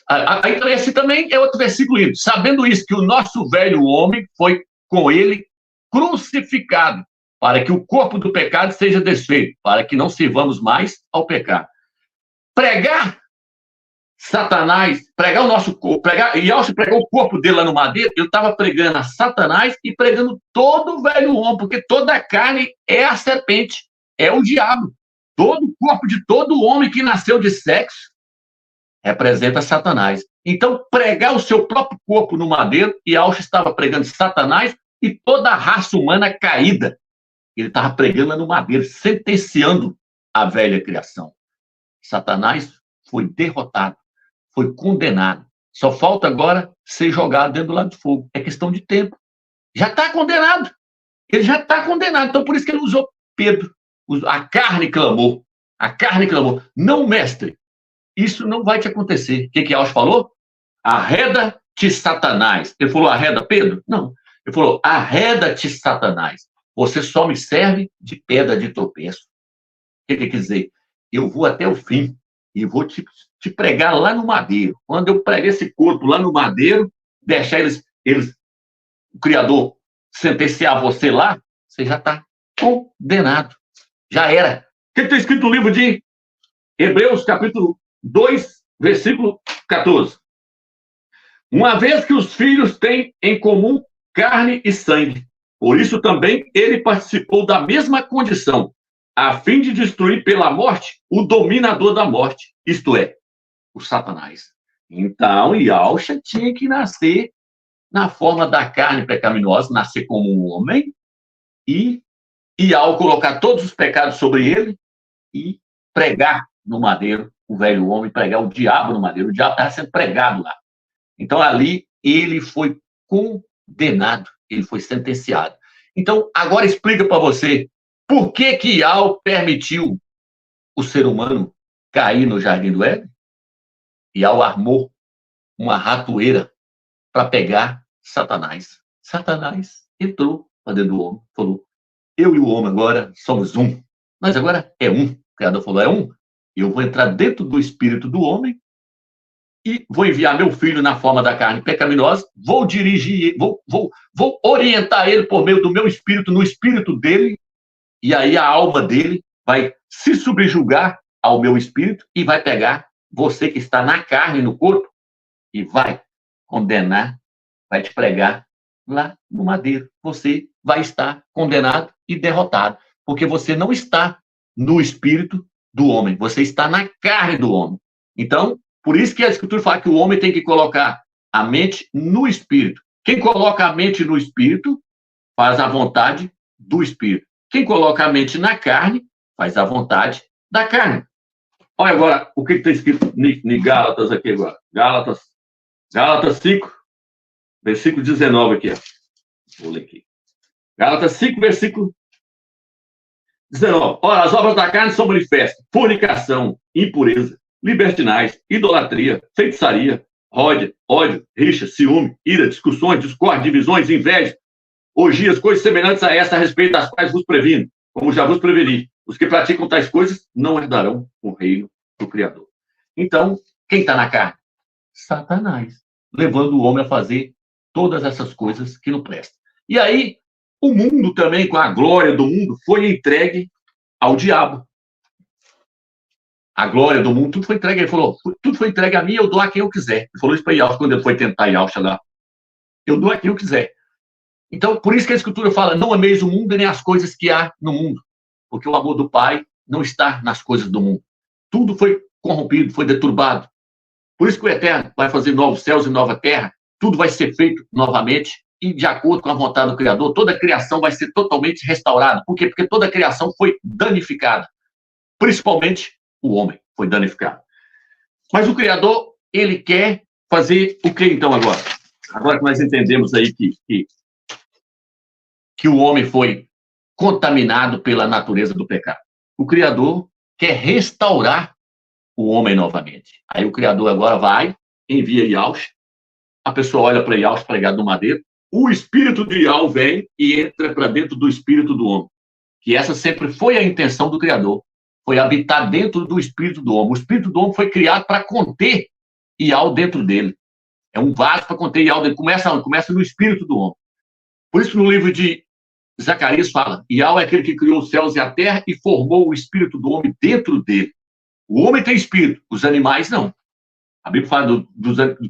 Aí esse também é outro versículo lindo. Sabendo isso, que o nosso velho homem foi com ele crucificado, para que o corpo do pecado seja desfeito, para que não sirvamos mais ao pecado. Pregar Satanás, pregar o nosso corpo, e ao se pregar o corpo dele lá no madeiro, eu estava pregando a Satanás e pregando todo o velho homem, porque toda a carne é a serpente, é o diabo. Todo o corpo de todo homem que nasceu de sexo representa Satanás. Então, pregar o seu próprio corpo no madeiro, e Auschwitz estava pregando Satanás e toda a raça humana caída. Ele estava pregando no madeiro, sentenciando a velha criação. Satanás foi derrotado, foi condenado. Só falta agora ser jogado dentro do lago de fogo. É questão de tempo. Já está condenado. Ele já está condenado. Então, por isso que ele usou Pedro. A carne clamou. A carne clamou. Não, mestre, isso não vai te acontecer. O que Auschwitz falou? Arreda-te, Satanás. Ele falou, arreda, Pedro? Não. Ele falou, arreda-te, Satanás. Você só me serve de pedra de tropeço. O que quer dizer? Eu vou até o fim e vou te pregar lá no madeiro. Quando eu pregar esse corpo lá no madeiro, deixar eles o Criador sentenciar você lá, você já está condenado. Já era. O que está escrito no livro de Hebreus, capítulo 2, versículo 14. Uma vez que os filhos têm em comum carne e sangue, por isso também ele participou da mesma condição, a fim de destruir pela morte o dominador da morte, isto é, o Satanás. Então, Yahshua tinha que nascer na forma da carne pecaminosa, nascer como um homem, e ao colocar todos os pecados sobre ele, e pregar no madeiro, o velho homem, pregar o diabo no madeiro. O diabo estava sendo pregado lá. Então, ali, ele foi condenado, ele foi sentenciado. Então, agora explica para você por que Ial permitiu o ser humano cair no Jardim do Éden. Ial armou uma ratoeira para pegar Satanás. Satanás entrou para dentro do homem, falou, eu e o homem agora somos um. Nós agora é um. O Criador falou, é um. Eu vou entrar dentro do espírito do homem e vou enviar meu filho na forma da carne pecaminosa, vou dirigir, vou orientar ele por meio do meu espírito, no espírito dele, e aí a alma dele vai se subjugar ao meu espírito e vai pegar você que está na carne, no corpo, e vai condenar, vai te pregar lá no madeiro. Você vai estar condenado e derrotado, porque você não está no espírito do homem, você está na carne do homem. Então, por isso que a Escritura fala que o homem tem que colocar a mente no espírito. Quem coloca a mente no espírito faz a vontade do espírito. Quem coloca a mente na carne faz a vontade da carne. Olha agora o que está escrito em Gálatas aqui agora. Gálatas 5, versículo 19 aqui. Ó. Vou ler aqui. Gálatas 5, versículo 19. Ora, as obras da carne são manifestas: fornicação, impureza, libertinagem, idolatria, feitiçaria, ódio, rixa, ciúme, ira, discussões, discórdia, divisões, inveja, orgias, coisas semelhantes a essa, a respeito das quais vos previno, como já vos preveni. Os que praticam tais coisas não herdarão o reino do Criador. Então, quem está na carne? Satanás, levando o homem a fazer todas essas coisas que não prestam. E aí, o mundo também, com a glória do mundo, foi entregue ao diabo. A glória do mundo, tudo foi entregue. Ele falou, tudo foi entregue a mim, eu dou a quem eu quiser. Ele falou isso para Yahshua quando ele foi tentar Yahshua lá. Eu dou a quem eu quiser. Então, por isso que a Escritura fala, não ameis o mundo nem as coisas que há no mundo. Porque o amor do Pai não está nas coisas do mundo. Tudo foi corrompido, foi deturbado. Por isso que o Eterno vai fazer novos céus e nova terra. Tudo vai ser feito novamente e de acordo com a vontade do Criador. Toda a criação vai ser totalmente restaurada. Por quê? Porque toda a criação foi danificada. Principalmente o homem foi danificado. Mas o Criador, ele quer fazer o que então agora? Agora que nós entendemos aí que o homem foi contaminado pela natureza do pecado. O Criador quer restaurar o homem novamente. Aí o Criador agora vai, envia Yahshua, a pessoa olha para Yahshua pregado no madeiro, o espírito de Yahweh vem e entra para dentro do espírito do homem. Que essa sempre foi a intenção do Criador, foi habitar dentro do espírito do homem. O espírito do homem foi criado para conter Yahweh dentro dele. É um vaso para conter Yahweh. Começa no espírito do homem. Por isso, no livro de Zacarias fala, Yahweh é aquele que criou os céus e a terra e formou o espírito do homem dentro dele. O homem tem espírito, os animais não. A Bíblia fala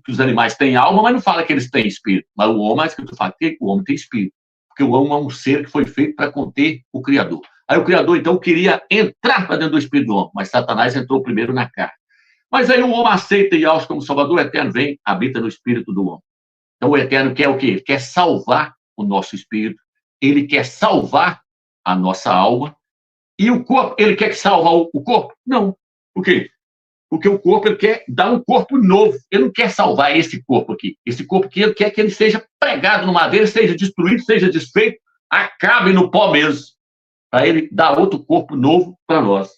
que os animais têm alma, mas não fala que eles têm espírito. Mas o homem, a Escritura fala que o homem tem espírito. Porque o homem é um ser que foi feito para conter o Criador. Aí o Criador, então, queria entrar para dentro do espírito do homem, mas Satanás entrou primeiro na carne. Mas aí o homem aceita Yahshua como Salvador, o Eterno vem, habita no espírito do homem. Então o Eterno quer o quê? Ele quer salvar o nosso espírito, ele quer salvar a nossa alma, e o corpo, ele quer salvar o corpo? Não. Por quê? Porque o corpo, ele quer dar um corpo novo. Ele não quer salvar esse corpo aqui. Esse corpo aqui, ele quer que ele seja pregado no madeiro, seja destruído, seja desfeito, acabe no pó mesmo. Para ele dar outro corpo novo para nós.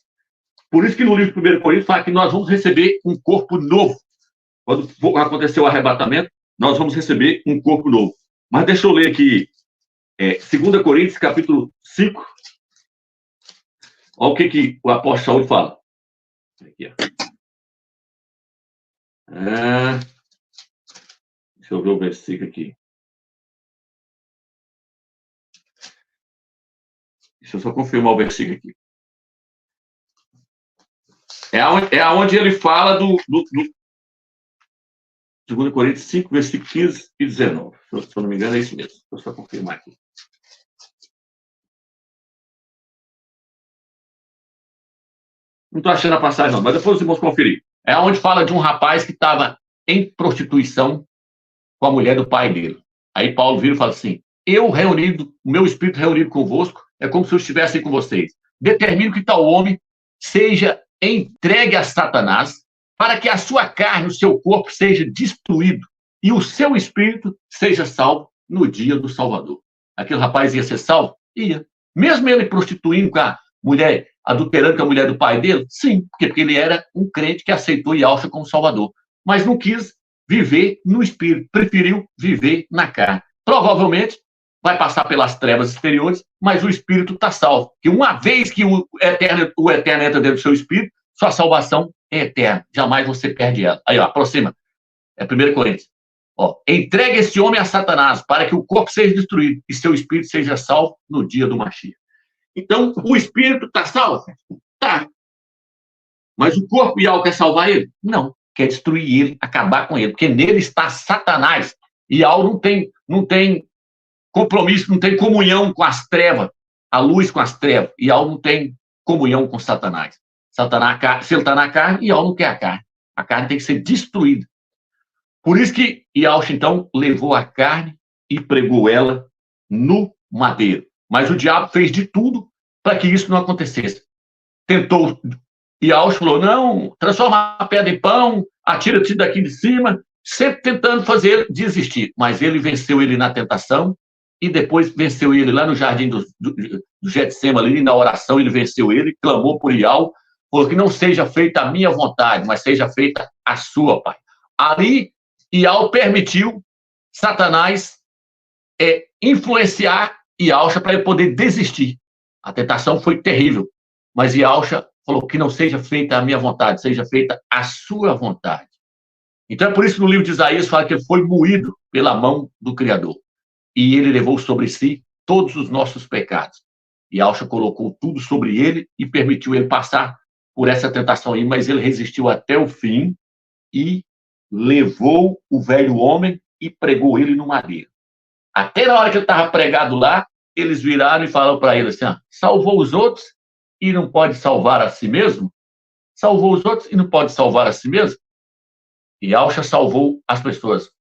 Por isso que no livro de 1 Coríntios fala que nós vamos receber um corpo novo. Quando acontecer o arrebatamento, nós vamos receber um corpo novo. Mas deixa eu ler aqui, 2 Coríntios, capítulo 5. Olha o que o apóstolo Saúl fala. Aqui, ó. Deixa eu ver o versículo aqui. Deixa eu só confirmar o versículo aqui. É aonde ele fala do 2 Coríntios 5, versículo 15 e 19. Se eu não me engano, é isso mesmo. Vou só confirmar aqui. Não estou achando a passagem, não, mas depois vamos conferir. É onde fala de um rapaz que estava em prostituição com a mulher do pai dele. Aí Paulo vira e fala assim, o meu espírito reunido convosco, é como se eu estivesse com vocês. Determino que tal homem seja entregue a Satanás, para que a sua carne, o seu corpo, seja destruído, e o seu espírito seja salvo no dia do Salvador. Aquele rapaz ia ser salvo? Ia. Mesmo ele prostituindo com a mulher, adulterando com a mulher do pai dele? Sim, porque ele era um crente que aceitou Yahshua como Salvador. Mas não quis viver no espírito, preferiu viver na carne. Provavelmente vai passar pelas trevas exteriores, mas o espírito está salvo. Porque uma vez que o eterno entra dentro do seu espírito, sua salvação é eterna. Jamais você perde ela. Aí, ó, aproxima. É 1 Coríntios. Ó, entregue esse homem a Satanás, para que o corpo seja destruído e seu espírito seja salvo no dia do Mashiach. Então, o espírito está salvo? Tá. Mas o corpo e algo quer salvar ele? Não. Quer destruir ele, acabar com ele. Porque nele está Satanás. E algo não tem compromisso, não tem comunhão com as trevas, a luz com as trevas, e Al não tem comunhão com Satanás. Satanás, se ele está na carne, Al não quer a carne tem que ser destruída. Por isso que Yaush, então, levou a carne e pregou ela no madeiro. Mas o diabo fez de tudo para que isso não acontecesse. Tentou, Yaush falou, não, transforma a pedra em pão, atira-te daqui de cima, sempre tentando fazer ele desistir. Mas ele venceu ele na tentação e depois venceu ele lá no jardim do Getsêmani, ali na oração, ele venceu ele, clamou por Ial, falou que não seja feita a minha vontade, mas seja feita a sua, Pai. Ali, Ial permitiu Satanás influenciar Yaush para ele poder desistir. A tentação foi terrível, mas Yaush falou que não seja feita a minha vontade, seja feita a sua vontade. Então é por isso que no livro de Isaías fala que ele foi moído pela mão do Criador. E ele levou sobre si todos os nossos pecados. Yaush colocou tudo sobre ele e permitiu ele passar por essa tentação aí, mas ele resistiu até o fim e levou o velho homem e pregou ele no madeiro. Até na hora que ele estava pregado lá, eles viraram e falaram para ele assim, salvou os outros e não pode salvar a si mesmo? Salvou os outros e não pode salvar a si mesmo? E Yaush salvou as pessoas,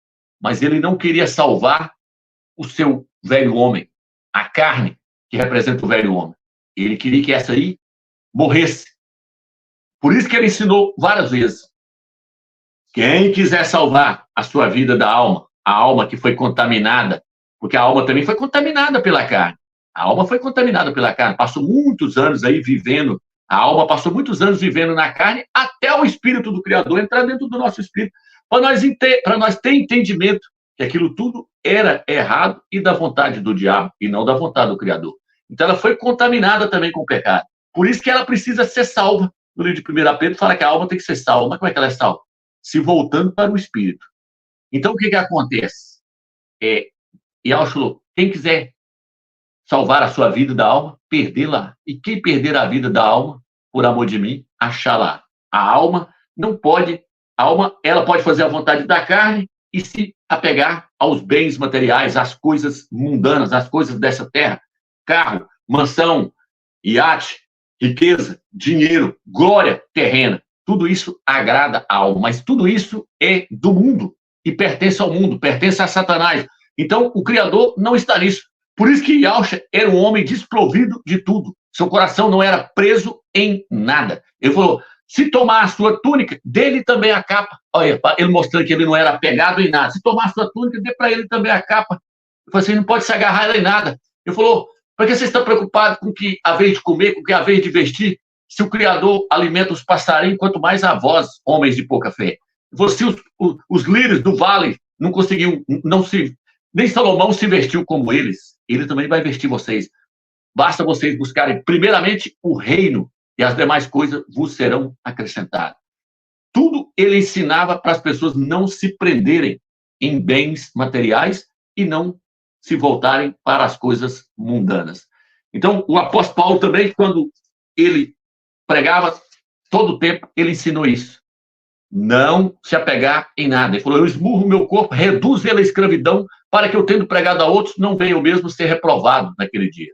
mas ele não queria salvar o seu velho homem, a carne que representa o velho homem. Ele queria que essa aí morresse. Por isso que ele ensinou várias vezes. Quem quiser salvar a sua vida da alma, a alma que foi contaminada, porque a alma também foi contaminada pela carne. A alma foi contaminada pela carne, passou muitos anos aí vivendo, a alma passou muitos anos vivendo na carne, até o Espírito do Criador entrar dentro do nosso Espírito, para nós ter entendimento que aquilo tudo era errado e da vontade do diabo, e não da vontade do Criador. Então ela foi contaminada também com o pecado. Por isso que ela precisa ser salva. No livro de 1 Pedro fala que a alma tem que ser salva. Mas como é que ela é salva? Se voltando para o Espírito. Então o que acontece? Yaush falou, quem quiser salvar a sua vida da alma, perdê-la. E quem perder a vida da alma, por amor de mim, achá-la. A alma não pode, ela pode fazer a vontade da carne e se apegar aos bens materiais, às coisas mundanas, às coisas dessa terra. Carro, mansão, iate, riqueza, dinheiro, glória terrena. Tudo isso agrada a alma, mas tudo isso é do mundo e pertence ao mundo, pertence a Satanás. Então, o Criador não está nisso. Por isso que Yaush era um homem desprovido de tudo. Seu coração não era preso em nada. Ele falou, se tomar a sua túnica, dê-lhe também a capa. Olha, ele mostrando que ele não era apegado em nada. Se tomar a sua túnica, dê para ele também a capa. Ele falou assim, não pode se agarrar ela em nada. Ele falou, por que vocês estão preocupados com que a vez de comer, com que a vez de vestir? Se o Criador alimenta os passarinhos, quanto mais a vós, homens de pouca fé. Se os lírios do vale não conseguiam, nem Salomão se vestiu como eles, ele também vai vestir vocês. Basta vocês buscarem primeiramente o reino e as demais coisas vos serão acrescentadas. Tudo ele ensinava para as pessoas não se prenderem em bens materiais e não se voltarem para as coisas mundanas. Então, o apóstolo Paulo também, quando ele pregava todo o tempo, ele ensinou isso. Não se apegar em nada. Ele falou, eu esmurro o meu corpo, reduzo ele à escravidão, para que eu, tendo pregado a outros, não venha eu mesmo ser reprovado naquele dia.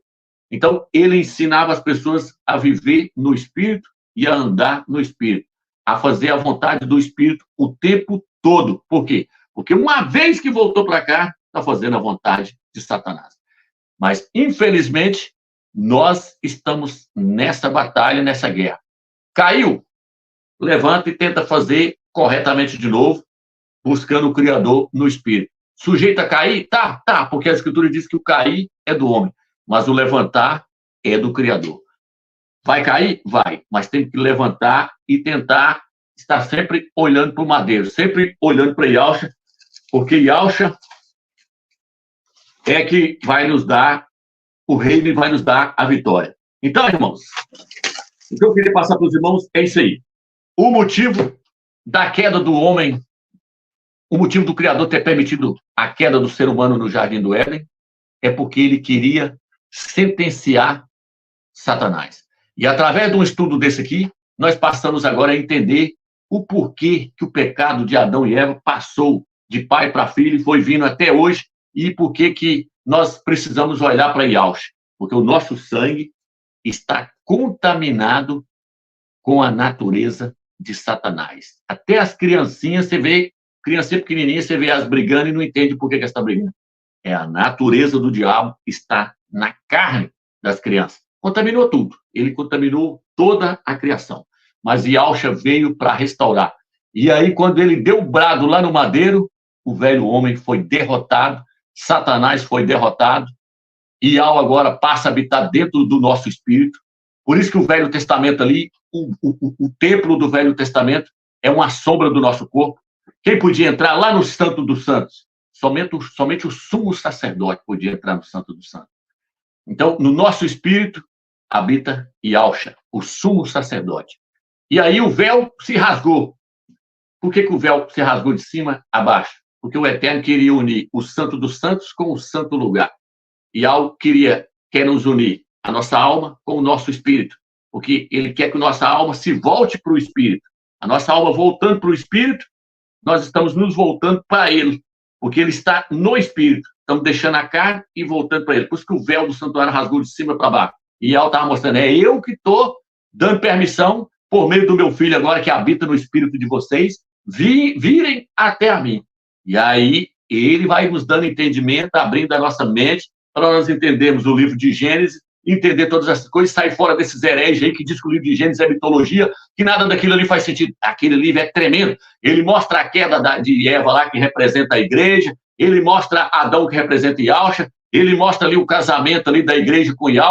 Então, ele ensinava as pessoas a viver no Espírito e a andar no Espírito, a fazer a vontade do Espírito o tempo todo. Por quê? Porque uma vez que voltou para cá, está fazendo a vontade de Satanás. Mas, infelizmente, nós estamos nessa batalha, nessa guerra. Caiu, levanta e tenta fazer corretamente de novo, buscando o Criador no Espírito. Sujeito a cair? Tá, porque a Escritura diz que o cair é do homem, mas o levantar é do Criador. Vai cair? Vai, mas tem que levantar e tentar estar sempre olhando para o madeiro, sempre olhando para Yaush, porque Yaush é que vai nos dar o reino e vai nos dar a vitória. Então, irmãos, o que eu queria passar para os irmãos é isso aí. O motivo da queda do homem, o motivo do Criador ter permitido a queda do ser humano no Jardim do Éden, é porque ele queria sentenciar Satanás. E através de um estudo desse aqui, nós passamos agora a entender o porquê que o pecado de Adão e Eva passou de pai para filho e foi vindo até hoje, e por que nós precisamos olhar para Yahshua, porque o nosso sangue está contaminado com a natureza de Satanás. Até as criancinhas, você vê, criancinha pequenininha, você vê elas brigando e não entende por que elas estão brigando. É a natureza do diabo que está na carne das crianças. Contaminou tudo. Ele contaminou toda a criação. Mas Yahshua veio para restaurar. E aí, quando ele deu o brado lá no madeiro, o velho homem foi derrotado, Satanás foi derrotado, e Yahweh agora passa a habitar dentro do nosso espírito. Por isso que o Velho Testamento ali, o templo do Velho Testamento, é uma sombra do nosso corpo. Quem podia entrar lá no Santo dos Santos? Somente o sumo sacerdote podia entrar no Santo dos Santos. Então, no nosso espírito, habita Yahshua, o sumo sacerdote. E aí o véu se rasgou. Por que o véu se rasgou de cima a baixo? Porque o Eterno queria unir o Santo dos Santos com o Santo Lugar. E Yahweh quer nos unir a nossa alma com o nosso espírito, porque ele quer que nossa alma se volte para o espírito. A nossa alma voltando para o espírito, nós estamos nos voltando para ele, porque ele está no espírito. Estamos deixando a carne e voltando para ele. Por isso que o véu do santuário rasgou de cima para baixo. E Yahweh estava mostrando, é eu que estou dando permissão, por meio do meu filho agora, que habita no espírito de vocês, virem até a mim. E aí, ele vai nos dando entendimento, abrindo a nossa mente, para nós entendermos o livro de Gênesis, entender todas essas coisas, sair fora desses hereges aí que diz que o livro de Gênesis é mitologia, que nada daquilo ali faz sentido. Aquele livro é tremendo. Ele mostra a queda de Eva lá, que representa a igreja, ele mostra Adão, que representa Yahshua, ele mostra ali o casamento ali da igreja com Yahweh,